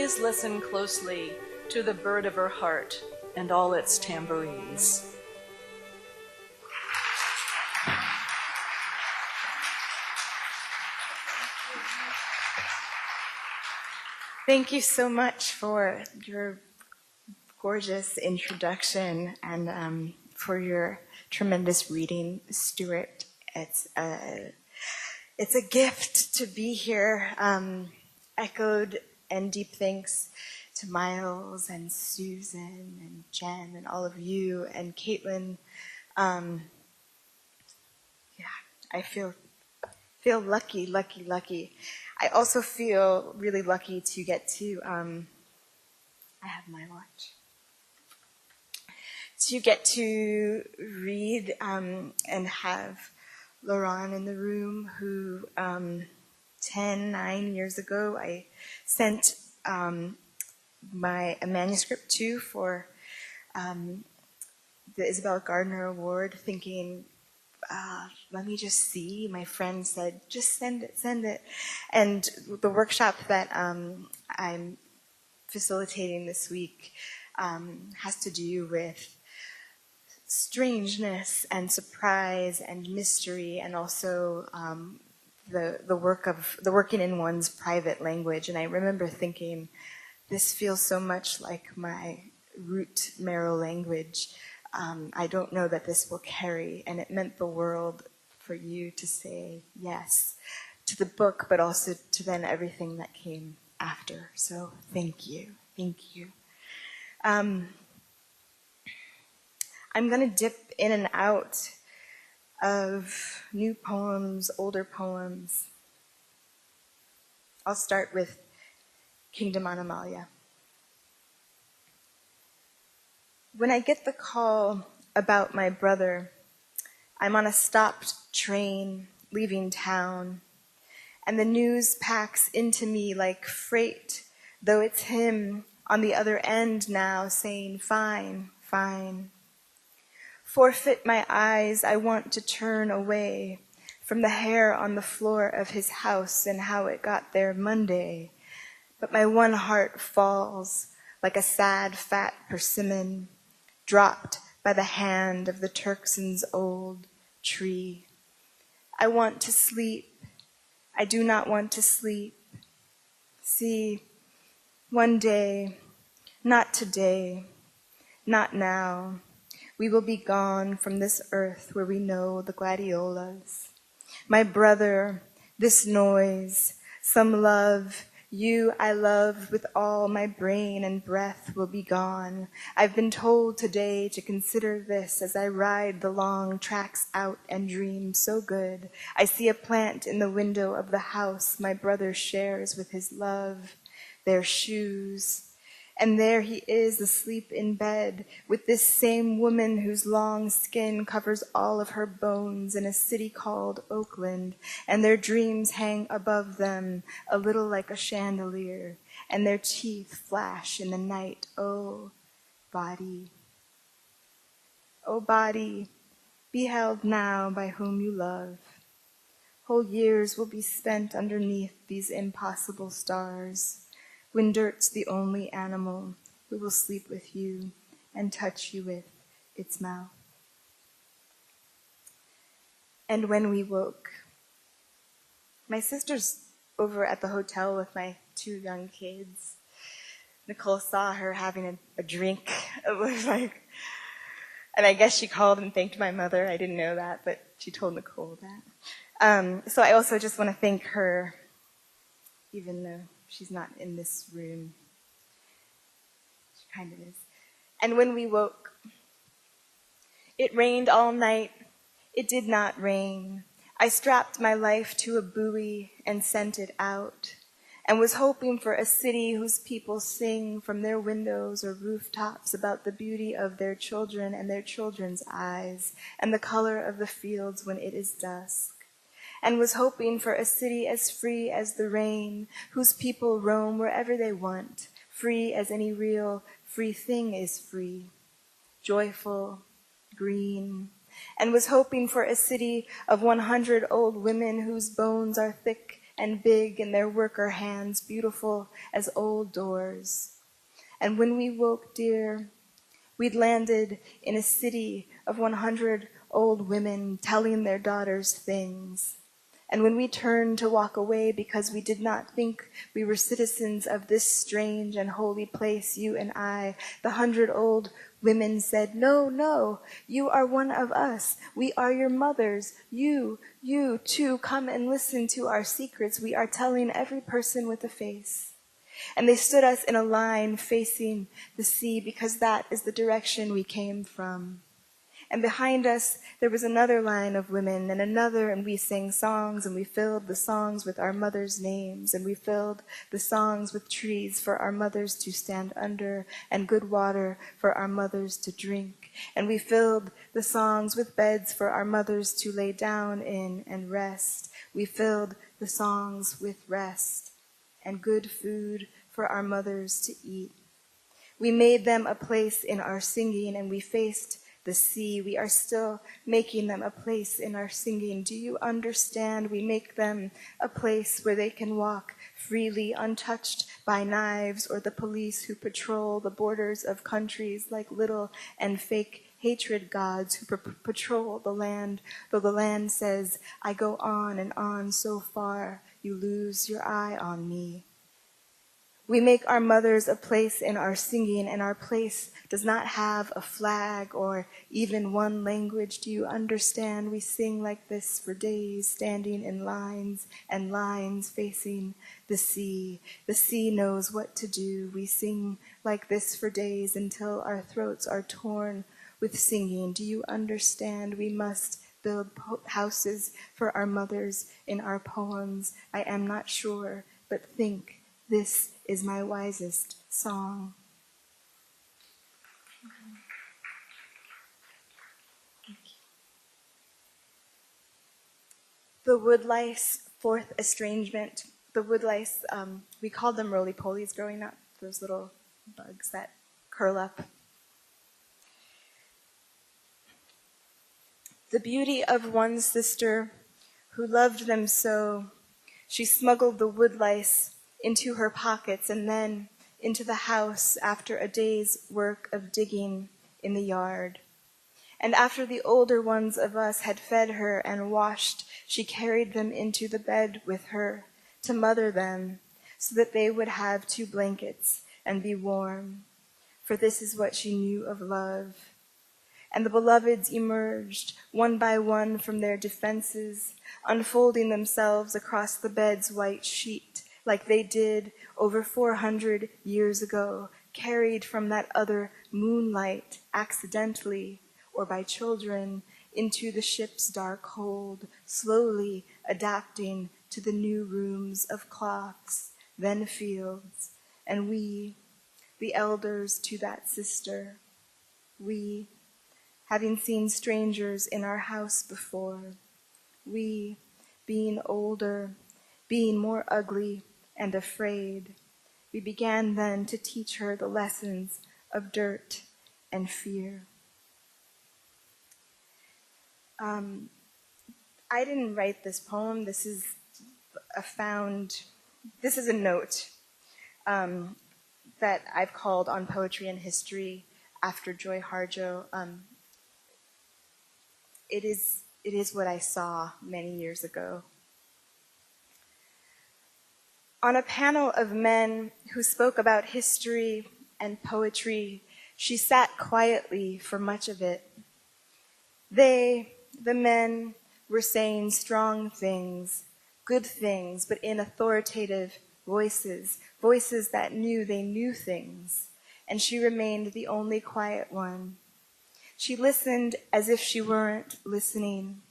please listen closely to the bird of her heart and all its tambourines. Thank you so much for your gorgeous introduction and for your tremendous reading, Stuart. It's a gift to be here. Echoed and deep thanks to Miles and Susan and Jen and all of you and Caitlin. I feel lucky. I also feel really lucky to get to, I have my watch, to get to read and have Laure-Anne in the room, who 9 years ago I sent a manuscript to for the Isabel Gardner Award, thinking, let me just see. My friend said, just send it. And the workshop that I'm facilitating this week has to do with strangeness and surprise and mystery, and also the working in one's private language. And I remember thinking, this feels so much like my root marrow language. I don't know that this will carry, and it meant the world for you to say yes to the book, but also to then everything that came after. So thank you. I'm going to dip in and out of new poems, older poems. I'll start with Kingdom Animalia. When I get the call about my brother, I'm on a stopped train leaving town, and the news packs into me like freight, though it's him on the other end now saying, fine. Forfeit my eyes, I want to turn away from the hair on the floor of his house and how it got there Monday. But my one heart falls like a sad, fat persimmon, dropped by the hand of the Turkson's old tree. I want to sleep. I do not want to sleep. See, one day, not today, not now, we will be gone from this earth where we know the gladiolas. My brother, this noise, some love, you I love with all my brain and breath will be gone. I've been told today to consider this as I ride the long tracks out and dream so good. I see a plant in the window of the house my brother shares with his love, their shoes. And there he is asleep in bed with this same woman whose long skin covers all of her bones in a city called Oakland, and their dreams hang above them a little like a chandelier, and their teeth flash in the night. Oh, body, be held now by whom you love. Whole years will be spent underneath these impossible stars, when dirt's the only animal who will sleep with you and touch you with its mouth. And when we woke, my sister's over at the hotel with my 2 young kids. Nickole saw her having a drink. It was like, and I guess she called and thanked my mother. I didn't know that, but she told Nickole that. So I also just want to thank her, even though she's not in this room. She kind of is. And when we woke, it rained all night. It did not rain. I strapped my life to a buoy and sent it out, and was hoping for a city whose people sing from their windows or rooftops about the beauty of their children and their children's eyes, and the color of the fields when it is dusk. And was hoping for a city as free as the rain, whose people roam wherever they want, free as any real free thing is free, joyful, green. And was hoping for a city of 100 old women whose bones are thick and big in their worker hands, beautiful as old doors. And when we woke, dear, we'd landed in a city of 100 old women telling their daughters things. And when we turned to walk away because we did not think we were citizens of this strange and holy place, you and I, the 100 old women said, "No, no, you are one of us. We are your mothers. You too, come and listen to our secrets. We are telling every person with a face." And they stood us in a line facing the sea because that is the direction we came from. And behind us, there was another line of women and another, and we sang songs, and we filled the songs with our mothers' names, and we filled the songs with trees for our mothers to stand under, and good water for our mothers to drink. And we filled the songs with beds for our mothers to lay down in and rest. We filled the songs with rest and good food for our mothers to eat. We made them a place in our singing, and we faced the sea. We are still making them a place in our singing. Do you understand? We make them a place where they can walk freely, untouched by knives or the police who patrol the borders of countries like little and fake hatred gods who patrol the land, though the land says, "I go on and on so far, you lose your eye on me." We make our mothers a place in our singing, and our place does not have a flag or even one language. Do you understand? We sing like this for days, standing in lines and lines facing the sea. The sea knows what to do. We sing like this for days until our throats are torn with singing. Do you understand? We must build houses for our mothers in our poems. I am not sure, but think. This is my wisest song. The wood lice, fourth estrangement. The wood lice, we called them roly-polies growing up, those little bugs that curl up. The beauty of one sister who loved them so, she smuggled the wood lice into her pockets and then into the house after a day's work of digging in the yard. And after the older ones of us had fed her and washed, she carried them into the bed with her to mother them so that they would have 2 blankets and be warm. For this is what she knew of love. And the beloveds emerged one by one from their defenses, unfolding themselves across the bed's white sheet, like they did over 400 years ago, carried from that other moonlight accidentally or by children into the ship's dark hold, slowly adapting to the new rooms of cloths, then fields. And we, the elders to that sister, we, having seen strangers in our house before, we, being older, being more ugly and afraid, we began then to teach her the lessons of dirt and fear. I didn't write this poem. This is a note that I've called On Poetry and History after Joy Harjo. It is what I saw many years ago. On a panel of men who spoke about history and poetry, she sat quietly for much of it. They, the men, were saying strong things, good things, but in authoritative voices, voices that knew they knew things, and she remained the only quiet one. She listened as if she weren't listening.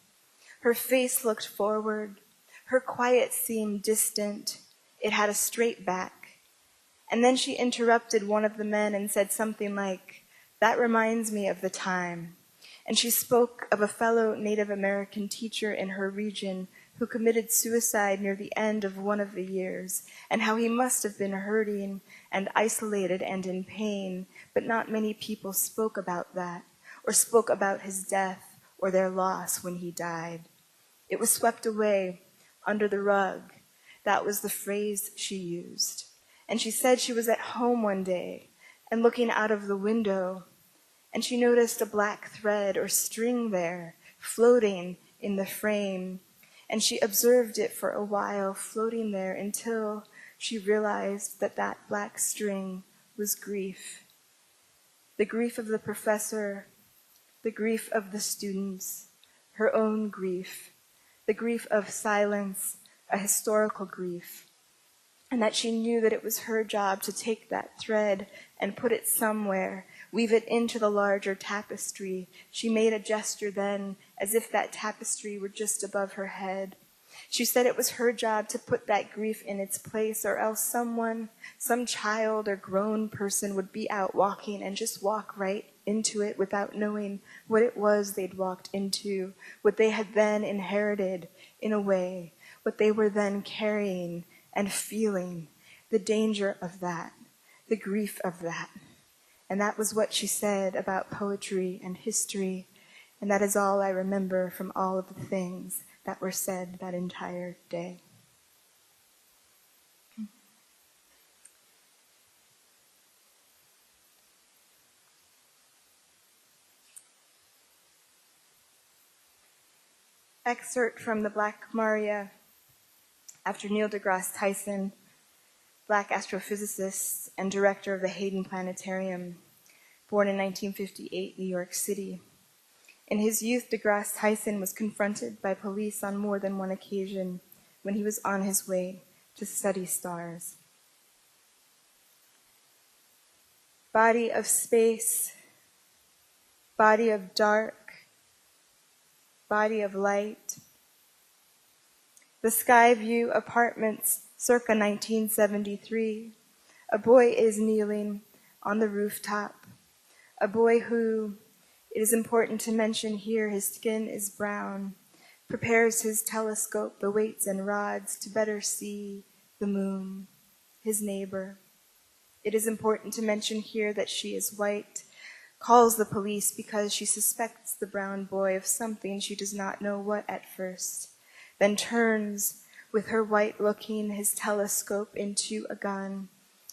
Her face looked forward. Her quiet seemed distant. It had a straight back. And then she interrupted one of the men and said something like, "That reminds me of the time." And she spoke of a fellow Native American teacher in her region who committed suicide near the end of one of the years, and how he must have been hurting and isolated and in pain, but not many people spoke about that, or spoke about his death or their loss when he died. It was swept away under the rug. That was the phrase she used. And she said she was at home one day and looking out of the window, and she noticed a black thread or string there floating in the frame, and she observed it for a while floating there until she realized that that black string was grief. The grief of the professor, the grief of the students, her own grief, the grief of silence, a historical grief, and that she knew that it was her job to take that thread and put it somewhere, weave it into the larger tapestry. She made a gesture then, as if that tapestry were just above her head. She said it was her job to put that grief in its place, or else someone, some child or grown person would be out walking and just walk right into it without knowing what it was they'd walked into, what they had then inherited in a way, what they were then carrying and feeling, the danger of that, the grief of that. And that was what she said about poetry and history, and that is all I remember from all of the things that were said that entire day. Excerpt from the Black Maria after Neil deGrasse Tyson, Black astrophysicist and director of the Hayden Planetarium, born in 1958, New York City. In his youth, deGrasse Tyson was confronted by police on more than one occasion when he was on his way to study stars. Body of space, body of dark, body of light. The Skyview Apartments, circa 1973. A boy is kneeling on the rooftop. A boy who, it is important to mention here, his skin is brown, prepares his telescope, the weights and rods, to better see the moon, his neighbor. It is important to mention here that she is white, calls the police because she suspects the brown boy of something she does not know what at first, then turns with her white-looking his telescope into a gun,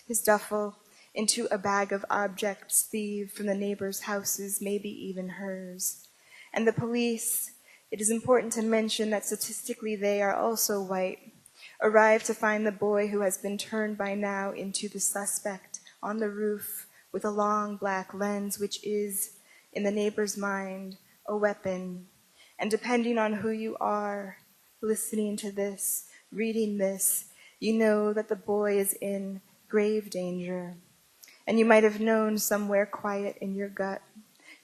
his duffel into a bag of objects thieved from the neighbors' houses, maybe even hers. And the police, it is important to mention that statistically they are also white, arrive to find the boy who has been turned by now into the suspect on the roof with a long black lens, which is, in the neighbor's mind, a weapon. And depending on who you are, listening to this, reading this, you know that the boy is in grave danger. And you might have known somewhere quiet in your gut.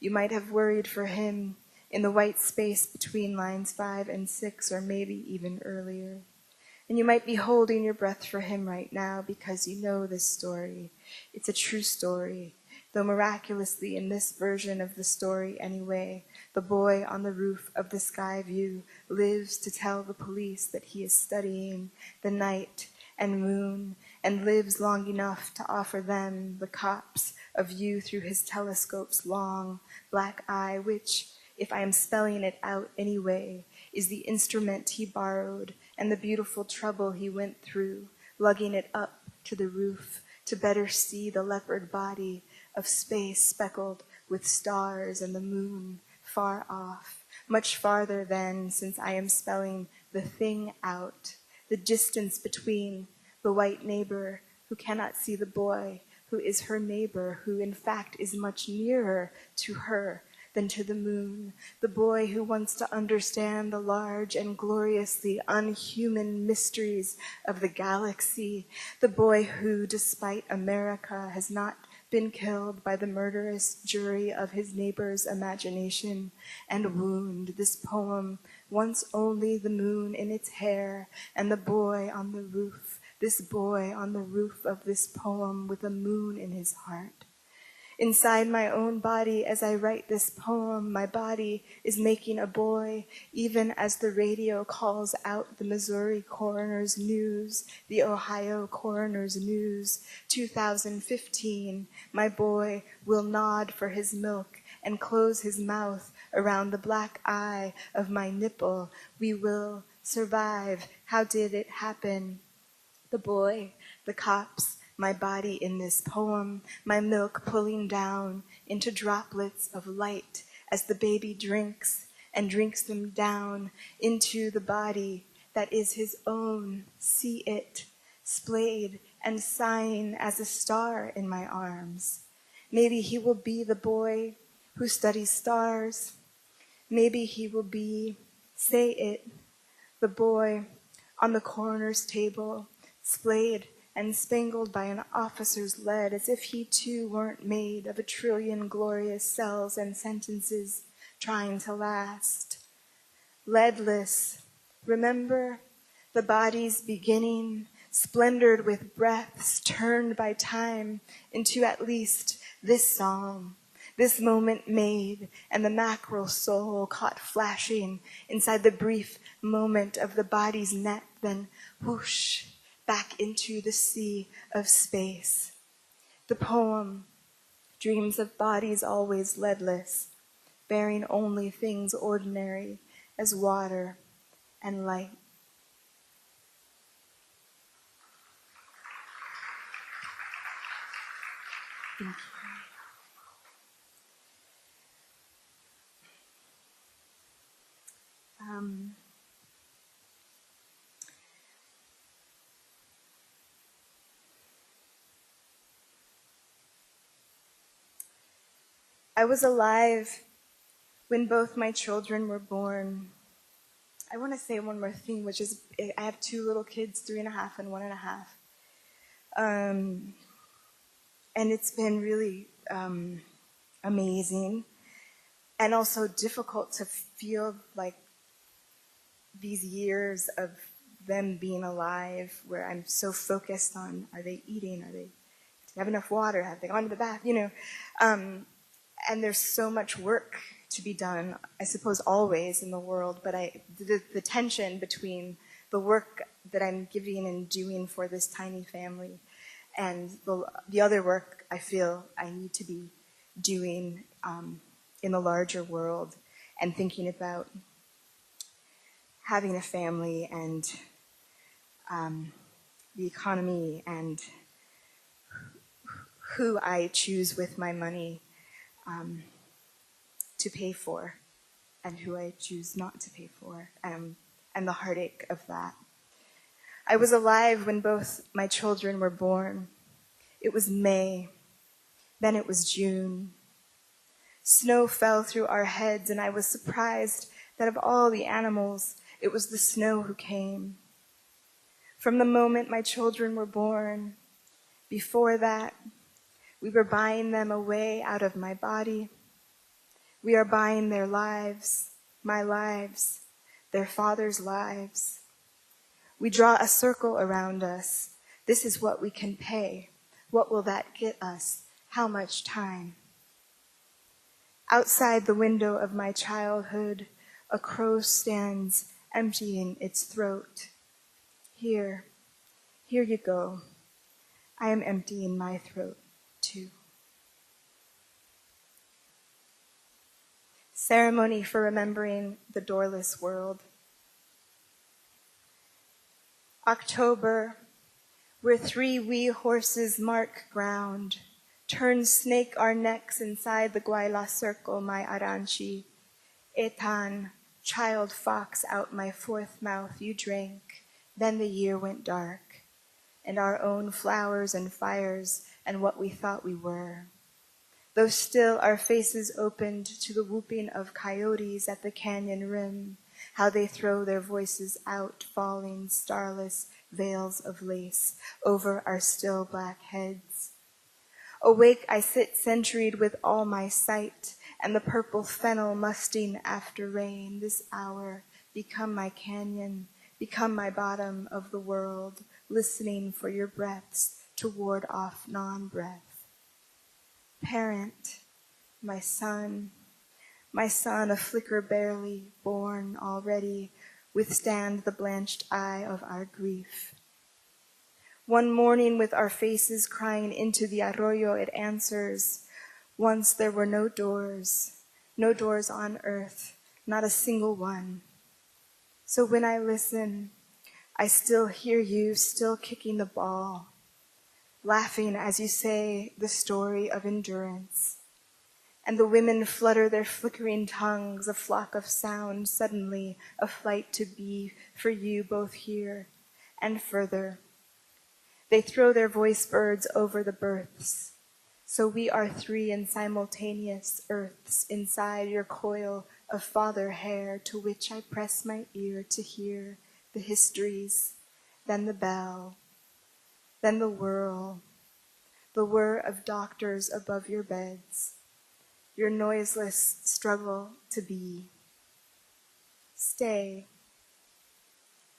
You might have worried for him in the white space between lines 5 and 6, or maybe even earlier. And you might be holding your breath for him right now because you know this story. It's a true story, though miraculously in this version of the story anyway, the boy on the roof of the Skyview lives to tell the police that he is studying the night and moon, and lives long enough to offer them, the cops, a view through his telescope's long black eye, which, if I am spelling it out anyway, is the instrument he borrowed and the beautiful trouble he went through, lugging it up to the roof to better see the leopard body of space speckled with stars and the moon far off, much farther than, since I am spelling the thing out, the distance between the white neighbor who cannot see the boy who is her neighbor, who in fact is much nearer to her than to the moon, the boy who wants to understand the large and gloriously unhuman mysteries of the galaxy, the boy who, despite America, has not been killed by the murderous jury of his neighbor's imagination and wound. This poem, once only the moon in its hair and the boy on the roof, this boy on the roof of this poem with a moon in his heart. Inside my own body, as I write this poem, my body is making a boy, even as the radio calls out the Missouri coroner's news, the Ohio coroner's news. 2015, my boy will nod for his milk and close his mouth around the black eye of my nipple. We will survive. How did it happen? The boy, the cops, my body in this poem, my milk pulling down into droplets of light as the baby drinks and drinks them down into the body that is his own. See it, splayed and sighing as a star in my arms. Maybe he will be the boy who studies stars. Maybe he will be, say it, the boy on the coroner's table, splayed and spangled by an officer's lead, as if he too weren't made of a trillion glorious cells and sentences trying to last. Leadless, remember the body's beginning, splendored with breaths turned by time into at least this song, this moment made, and the mackerel soul caught flashing inside the brief moment of the body's net, then whoosh, back into the sea of space. The poem, dreams of bodies always leadless, bearing only things ordinary as water and light. Thank you. I was alive when both my children were born. I want to say one more thing, which is I have two little kids, 3.5 and 1.5. And it's been really amazing and also difficult to feel like these years of them being alive where I'm so focused on, are they eating? Do they have enough water? Have they gone to the bath? And there's so much work to be done, I suppose always in the world, but the tension between the work that I'm giving and doing for this tiny family and the other work I feel I need to be doing in the larger world and thinking about having a family and the economy and who I choose with my money to pay for and who I choose not to pay for, and the heartache of that. I was alive when both my children were born. It was May, then it was June. Snow fell through our heads, and I was surprised that of all the animals, it was the snow who came. From the moment my children were born, before that, we were buying them away out of my body. We are buying their lives, my lives, their fathers' lives. We draw a circle around us. This is what we can pay. What will that get us? How much time? Outside the window of my childhood, a crow stands emptying its throat. Here you go. I am emptying my throat too. Ceremony for remembering the Doorless World. October, where 3 wee horses mark ground, turn snake our necks inside the Guayla circle, my Aranchi. Etan, child fox out my 4th mouth, you drank. Then the year went dark, and our own flowers and fires and what we thought we were. Though still our faces opened to the whooping of coyotes at the canyon rim, how they throw their voices out, falling starless veils of lace over our still black heads. Awake I sit centuried with all my sight, and the purple fennel musting after rain. This hour become my canyon, become my bottom of the world, listening for your breaths to ward off non-breath. Parent, my son, a flicker barely born already, withstand the blanched eye of our grief. One morning with our faces crying into the arroyo, it answers, once there were no doors on earth, not a single one. So when I listen, I still hear you, still kicking the ball, laughing as you say the story of endurance. And the women flutter their flickering tongues, a flock of sound, suddenly a flight to be for you both here and further. They throw their voice birds over the births. So we are three in simultaneous earths inside your coil of father hair, to which I press my ear to hear the histories, then the bell, then the whir of doctors above your beds, your noiseless struggle to be. Stay,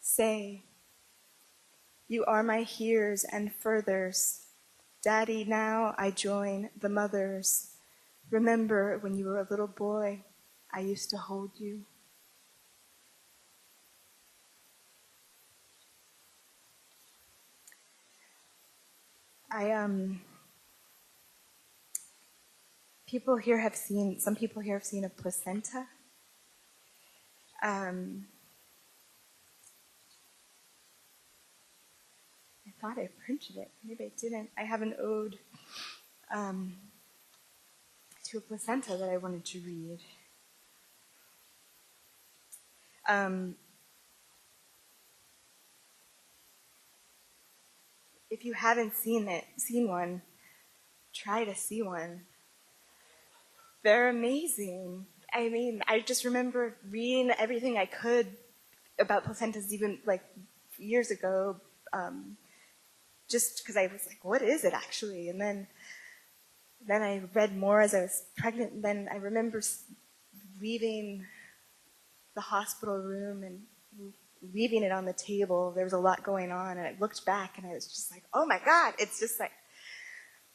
say, you are my heres and furthers. Daddy, now I join the mothers. Remember when you were a little boy, I used to hold you. Some people here have seen a placenta. I thought I printed it. Maybe I didn't. I have an ode to a placenta that I wanted to read. If you haven't seen one, try to see one. They're amazing. I mean, I just remember reading everything I could about placentas even like years ago, just because I was like, what is it actually? And then I read more as I was pregnant, and then I remember leaving the hospital room and leaving it on the table. There was a lot going on, and I looked back and I was just like, oh my God, it's just like,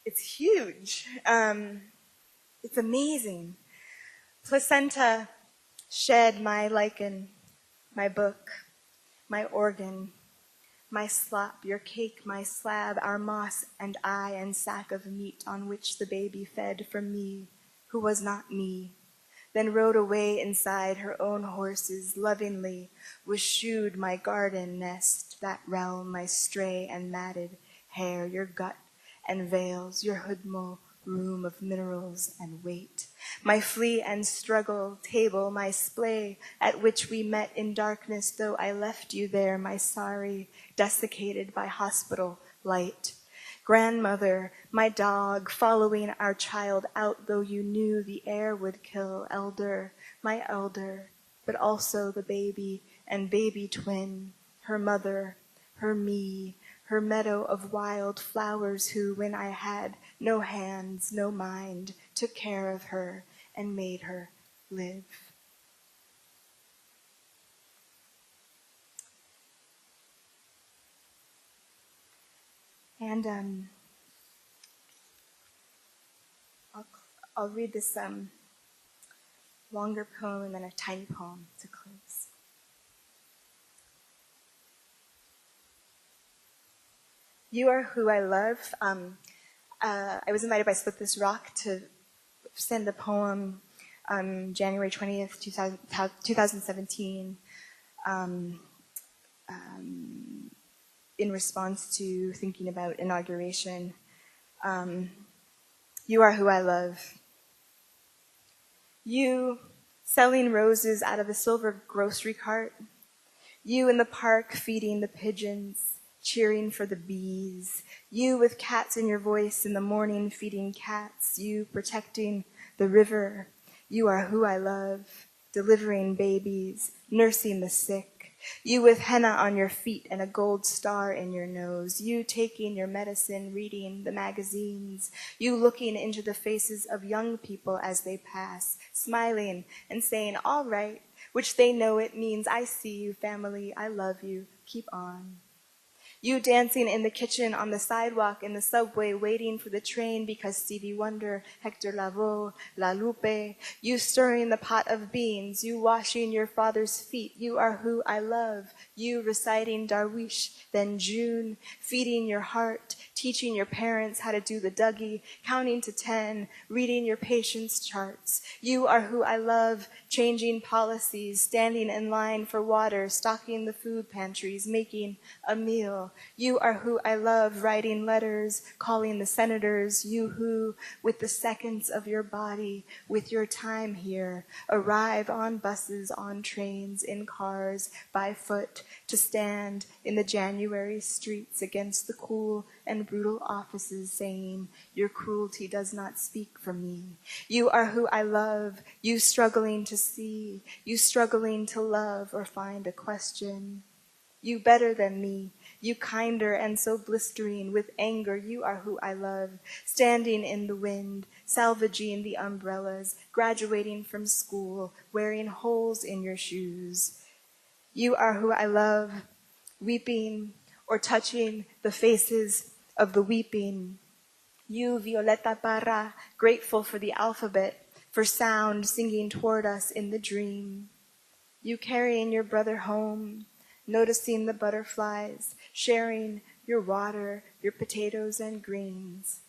it's huge. It's amazing. Placenta shed my lichen, my book, my organ, my slop, your cake, my slab, our moss and I, and sack of meat on which the baby fed from me, who was not me, then rode away inside her own horses, lovingly, was shooed my garden nest, that realm, my stray and matted hair, your gut and veils, your hoodmo room of minerals and weight, my flea and struggle table, my splay at which we met in darkness, though I left you there, my sorry, desiccated by hospital light. Grandmother, my dog, following our child out, though you knew the air would kill. Elder, my elder, but also the baby and baby twin, her mother, her me, her meadow of wild flowers who, when I had no hands, no mind, took care of her and made her live. And I'll read this longer poem and then a tiny poem to close. You are who I love. I was invited by Split This Rock to send a poem on January 20th, 2017, in response to thinking about inauguration. You are who I love. You selling roses out of a silver grocery cart. You in the park feeding the pigeons, cheering for the bees. You with cats in your voice in the morning feeding cats. You protecting the river. You are who I love. Delivering babies, nursing the sick. You with henna on your feet and a gold star in your nose. You taking your medicine, reading the magazines. You looking into the faces of young people as they pass, smiling and saying, all right, which they know it means, I see you, family, I love you, keep on. You dancing in the kitchen, on the sidewalk, in the subway, waiting for the train because Stevie Wonder, Hector Lavoe, La Lupe. You stirring the pot of beans, you washing your father's feet. You are who I love. You reciting Darwish, then June, feeding your heart, teaching your parents how to do the Dougie, counting to 10, reading your patient's charts. You are who I love, changing policies, standing in line for water, stocking the food pantries, making a meal. You are who I love, writing letters, calling the senators. You who, with the seconds of your body, with your time here, arrive on buses, on trains, in cars, by foot, to stand in the January streets against the cool and brutal offices, saying, your cruelty does not speak for me. You are who I love, you struggling to see, you struggling to love or find a question. You better than me, you kinder and so blistering with anger. You are who I love, standing in the wind, salvaging the umbrellas, graduating from school, wearing holes in your shoes. You are who I love, weeping or touching the faces of the weeping. You, Violeta Parra, grateful for the alphabet, for sound singing toward us in the dream. You carrying your brother home, noticing the butterflies, sharing your water, your potatoes and greens.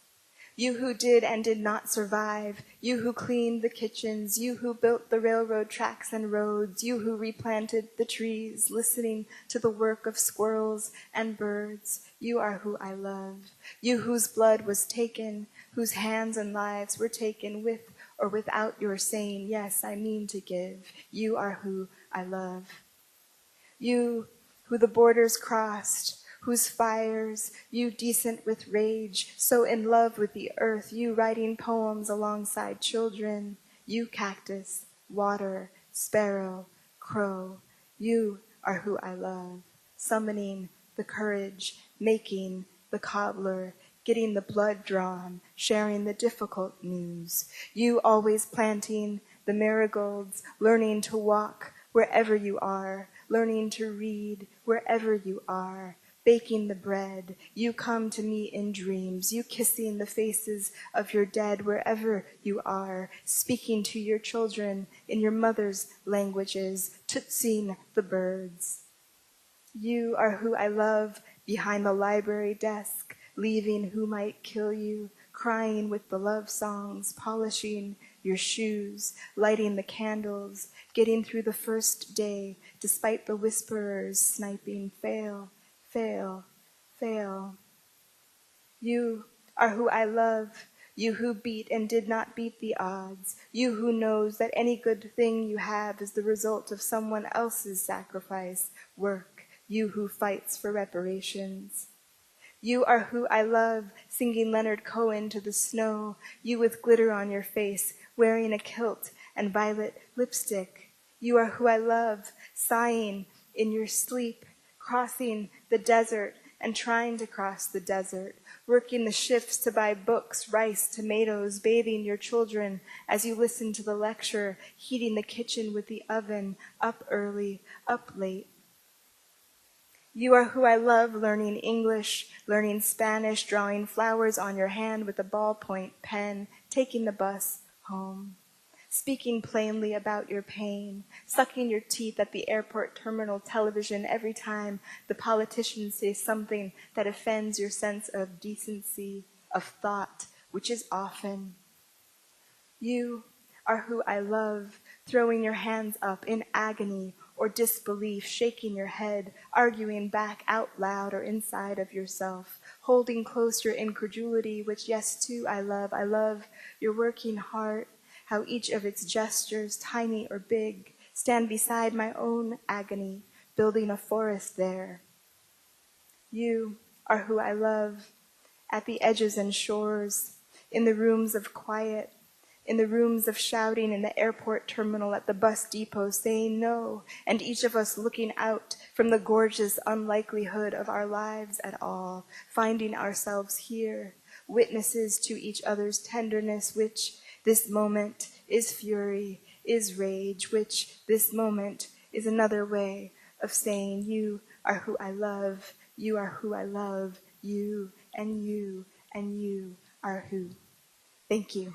You who did and did not survive, you who cleaned the kitchens, you who built the railroad tracks and roads, you who replanted the trees, listening to the work of squirrels and birds. You are who I love. You whose blood was taken, whose hands and lives were taken with or without your saying, yes, I mean to give. You are who I love. You who the borders crossed, whose fires, you decent with rage, so in love with the earth, you writing poems alongside children, you cactus, water, sparrow, crow, you are who I love, summoning the courage, making the cobbler, getting the blood drawn, sharing the difficult news, you always planting the marigolds, learning to walk wherever you are, learning to read wherever you are, baking the bread, you come to me in dreams, you kissing the faces of your dead wherever you are, speaking to your children in your mother's languages, tootsing the birds. You are who I love behind the library desk, leaving who might kill you, crying with the love songs, polishing your shoes, lighting the candles, getting through the first day, despite the whisperers sniping, fail, fail, fail. You are who I love, you who beat and did not beat the odds, you who knows that any good thing you have is the result of someone else's sacrifice, work, you who fights for reparations. You are who I love, singing Leonard Cohen to the snow, you with glitter on your face, wearing a kilt and violet lipstick. You are who I love, sighing in your sleep, crossing the desert and trying to cross the desert, working the shifts to buy books, rice, tomatoes, bathing your children as you listen to the lecture, heating the kitchen with the oven, up early, up late. You are who I love, learning English, learning Spanish, drawing flowers on your hand with a ballpoint pen, taking the bus home, speaking plainly about your pain, sucking your teeth at the airport terminal television every time the politicians say something that offends your sense of decency, of thought, which is often. You are who I love, throwing your hands up in agony or disbelief, shaking your head, arguing back out loud or inside of yourself, holding close your incredulity, which, yes, too, I love. I love your working heart, how each of its gestures, tiny or big, stand beside my own agony, building a forest there. You are who I love, at the edges and shores, in the rooms of quiet, in the rooms of shouting in the airport terminal at the bus depot saying no, and each of us looking out from the gorgeous unlikelihood of our lives at all, finding ourselves here, witnesses to each other's tenderness, which this moment is fury, is rage, which this moment is another way of saying you are who I love, You are who I love. You and you and you are who. Thank you.